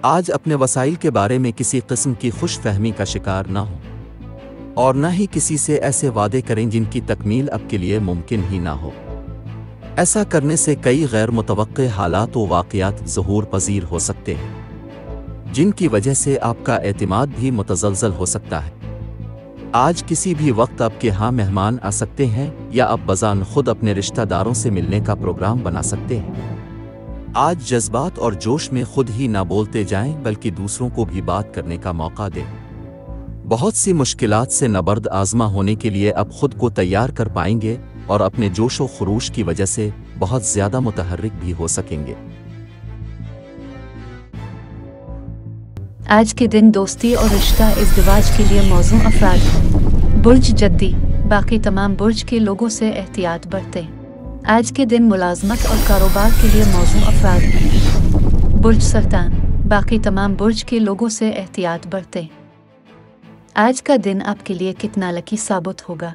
आज अपने वसाइल के बारे में किसी किस्म की खुशफहमी का शिकार ना हो और न ही किसी से ऐसे वादे करें जिनकी तकमील अब के लिए मुमकिन ही ना हो। ऐसा करने से कई गैर मुतवक्के हालात व वाक़यात ज़हूर पज़ीर हो सकते हैं जिनकी वजह से आपका एतमाद भी मुतज़लज़ल हो सकता है। आज किसी भी वक्त आपके यहाँ मेहमान आ सकते हैं या आप बज़ान खुद अपने रिश्तेदारों से मिलने का प्रोग्राम बना सकते हैं। आज जज्बात और जोश में खुद ही ना बोलते जाएं बल्कि दूसरों को भी बात करने का मौका दें। बहुत सी मुश्किलात से नबर्द आज़मा होने के लिए अब खुद को तैयार कर पाएंगे और अपने जोश व खरूश की वजह से बहुत ज़्यादा मुतहर्रिक भी हो सकेंगे। आज के दिन दोस्ती और रिश्ता इज़्दिवाज के लिए मौजू अफराद। बुर्ज जद्दी, बाकी तमाम बुर्ज के लोगों से एहतियात बरतें। आज के दिन मुलाजमत और कारोबार के लिए मौजू अफराद। बुर्ज सरतान, बाकी तमाम बुर्ज के लोगों से एहतियात बरतें। आज का दिन आपके लिए कितना लकी साबित होगा।